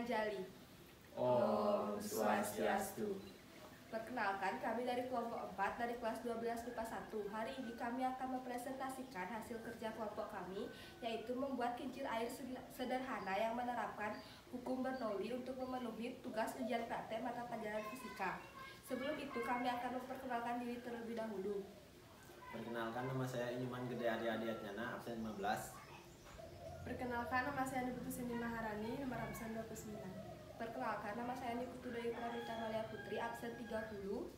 Jali. Om Swastiastu. Perkenalkan, kami dari kelompok 4 dari kelas 12 MIPA 1. Hari ini kami akan mempresentasikan hasil kerja kelompok kami, yaitu membuat kincir air sederhana yang menerapkan hukum Bernoulli untuk memenuhi tugas ujian praktek mata pelajaran fisika. Sebelum itu, kami akan memperkenalkan diri terlebih dahulu. Perkenalkan, nama saya Inyuman Gede Adi Adiatnyana, absen 15. Perkenalkan, nama saya Niputusini Maharani, nomor absen 29. Perkenalkan, nama saya Nikutu Dewi Pramita Malia Putri, absen 30.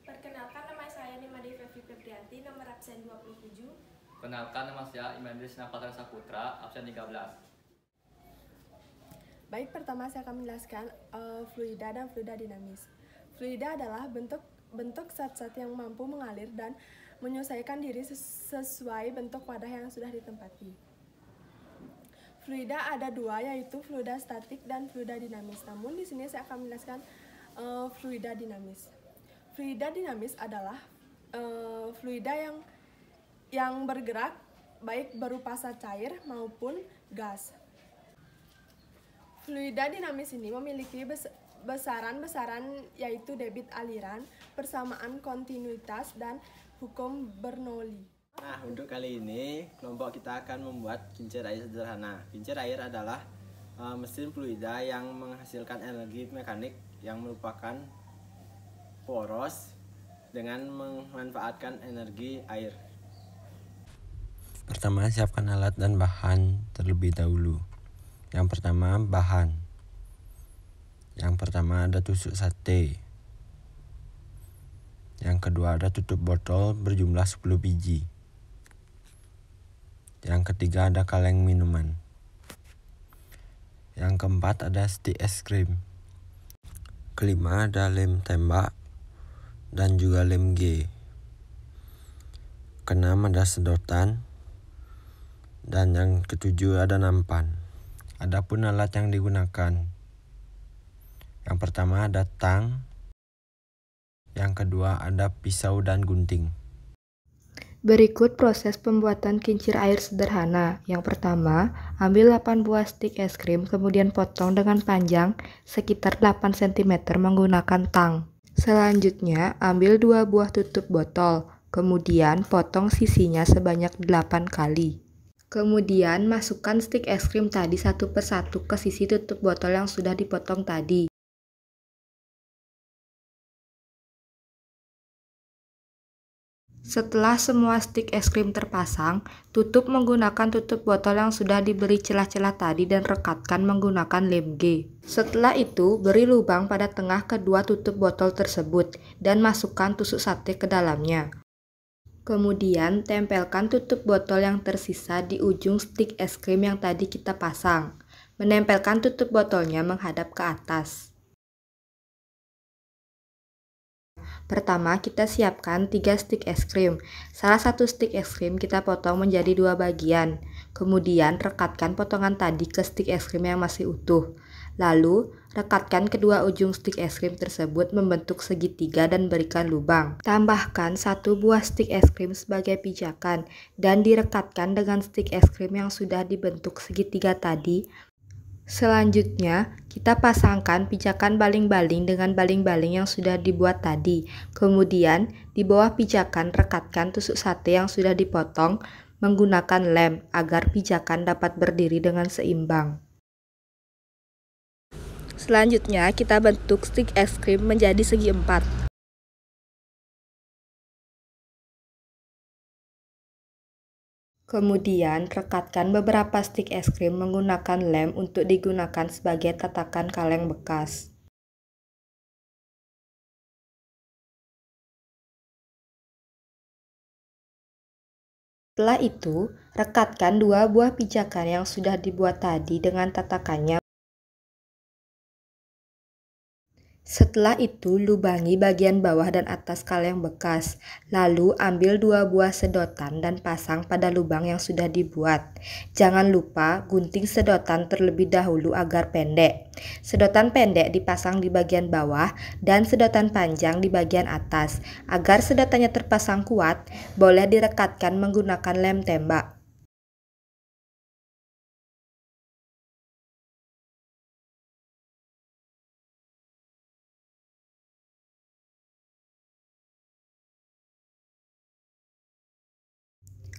Perkenalkan, nama saya Nimade Fevi Febrianti, nomor absen 27. Perkenalkan, nama saya Imandris Napatra Saputra, absen 13. Baik, pertama saya akan menjelaskan fluida dan fluida dinamis. Fluida adalah bentuk zat-zat yang mampu mengalir dan menyesuaikan diri sesuai bentuk wadah yang sudah ditempati. Fluida ada dua, yaitu fluida statik dan fluida dinamis. Namun di sini saya akan menjelaskan fluida dinamis. Fluida dinamis adalah fluida yang bergerak baik berupa zat cair maupun gas. Fluida dinamis ini memiliki besaran-besaran, yaitu debit aliran, persamaan kontinuitas, dan hukum Bernoulli. Nah, untuk kali ini kelompok kita akan membuat kincir air sederhana. Kincir air adalah mesin fluida yang menghasilkan energi mekanik yang merupakan poros dengan memanfaatkan energi air. Pertama, siapkan alat dan bahan terlebih dahulu. Yang pertama, bahan. Yang pertama ada tusuk sate. Yang kedua ada tutup botol berjumlah 10 biji. Yang ketiga ada kaleng minuman. Yang keempat ada stik es krim. Kelima ada lem tembak dan juga lem G. Keenam ada sedotan. Dan yang ketujuh ada nampan. Adapun alat yang digunakan, yang pertama ada tang, yang kedua ada pisau dan gunting. Berikut proses pembuatan kincir air sederhana. Yang pertama, ambil 8 buah stik es krim, kemudian potong dengan panjang sekitar 8 cm menggunakan tang. Selanjutnya, ambil 2 buah tutup botol, kemudian potong sisinya sebanyak 8 kali. Kemudian, masukkan stik es krim tadi satu persatu ke sisi tutup botol yang sudah dipotong tadi. Setelah semua stik es krim terpasang, tutup menggunakan tutup botol yang sudah diberi celah-celah tadi dan rekatkan menggunakan lem G. Setelah itu, beri lubang pada tengah kedua tutup botol tersebut dan masukkan tusuk sate ke dalamnya. Kemudian, tempelkan tutup botol yang tersisa di ujung stik es krim yang tadi kita pasang. Menempelkan tutup botolnya menghadap ke atas. Pertama, kita siapkan 3 stik es krim. Salah satu stik es krim kita potong menjadi 2 bagian. Kemudian, rekatkan potongan tadi ke stik es krim yang masih utuh. Lalu, rekatkan kedua ujung stik es krim tersebut membentuk segitiga dan berikan lubang. Tambahkan 1 buah stik es krim sebagai pijakan dan direkatkan dengan stik es krim yang sudah dibentuk segitiga tadi. Selanjutnya, kita pasangkan pijakan baling-baling dengan baling-baling yang sudah dibuat tadi. Kemudian, di bawah pijakan rekatkan tusuk sate yang sudah dipotong menggunakan lem agar pijakan dapat berdiri dengan seimbang. Selanjutnya, kita bentuk stik es krim menjadi segi 4. Kemudian, rekatkan beberapa stik es krim menggunakan lem untuk digunakan sebagai tatakan kaleng bekas. Setelah itu, rekatkan 2 buah pijakan yang sudah dibuat tadi dengan tatakannya. Setelah itu, lubangi bagian bawah dan atas kaleng bekas. Lalu, ambil 2 buah sedotan dan pasang pada lubang yang sudah dibuat. Jangan lupa gunting sedotan terlebih dahulu agar pendek. Sedotan pendek dipasang di bagian bawah dan sedotan panjang di bagian atas. Agar sedotannya terpasang kuat, boleh direkatkan menggunakan lem tembak.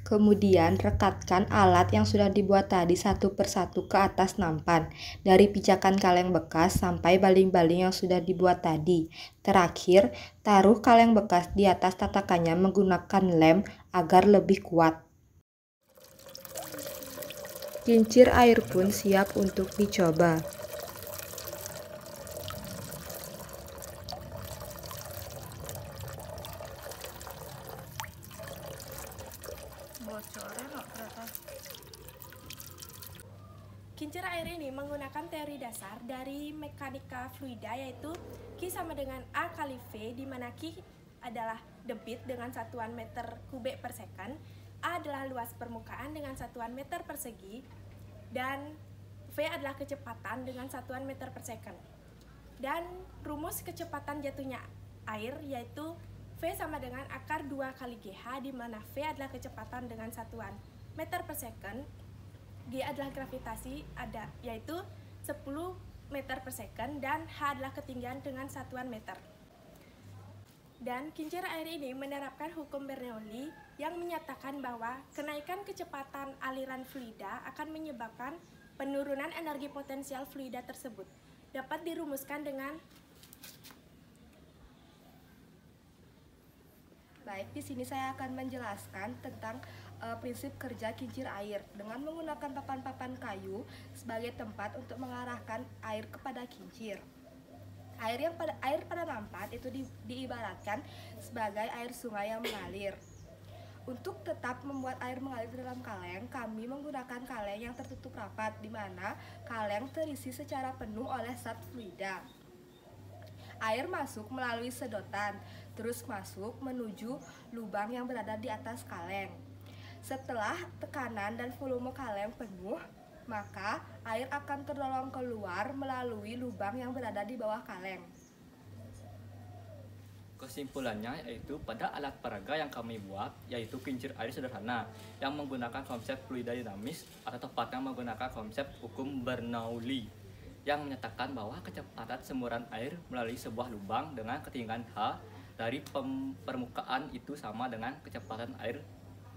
Kemudian rekatkan alat yang sudah dibuat tadi satu persatu ke atas nampan, dari pijakan kaleng bekas sampai baling-baling yang sudah dibuat tadi. Terakhir, taruh kaleng bekas di atas tatakannya menggunakan lem agar lebih kuat. Kincir air pun siap untuk dicoba. Kincir air ini menggunakan teori dasar dari mekanika fluida, yaitu Q sama dengan A kali V, di mana Q adalah debit dengan satuan meter kubik per second, A adalah luas permukaan dengan satuan meter persegi, dan V adalah kecepatan dengan satuan meter per second. Dan rumus kecepatan jatuhnya air yaitu V sama dengan akar 2 kali GH, di mana V adalah kecepatan dengan satuan meter per second, G adalah gravitasi yaitu 10 meter per second, dan H adalah ketinggian dengan satuan meter. Dan kincir air ini menerapkan hukum Bernoulli yang menyatakan bahwa kenaikan kecepatan aliran fluida akan menyebabkan penurunan energi potensial fluida tersebut. Dapat dirumuskan dengan Baik, di sini saya akan menjelaskan tentang prinsip kerja kincir air dengan menggunakan papan-papan kayu sebagai tempat untuk mengarahkan air kepada kincir. Air pada nampan itu diibaratkan sebagai air sungai yang mengalir. Untuk tetap membuat air mengalir di dalam kaleng, kami menggunakan kaleng yang tertutup rapat, di mana kaleng terisi secara penuh oleh zat fluida. Air masuk melalui sedotan, terus masuk menuju lubang yang berada di atas kaleng. Setelah tekanan dan volume kaleng penuh, maka air akan terdorong keluar melalui lubang yang berada di bawah kaleng. Kesimpulannya yaitu pada alat peraga yang kami buat, yaitu kincir air sederhana yang menggunakan konsep fluida dinamis, atau tepatnya menggunakan konsep hukum Bernoulli yang menyatakan bahwa kecepatan semburan air melalui sebuah lubang dengan ketinggian H dari permukaan itu sama dengan kecepatan air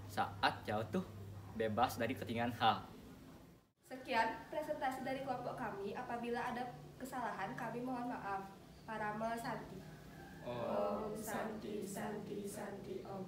saat jatuh bebas dari ketinggian H. Sekian presentasi dari kelompok kami. Apabila ada kesalahan, kami mohon maaf. Parame Santi. Om Santi Santi Santi Om.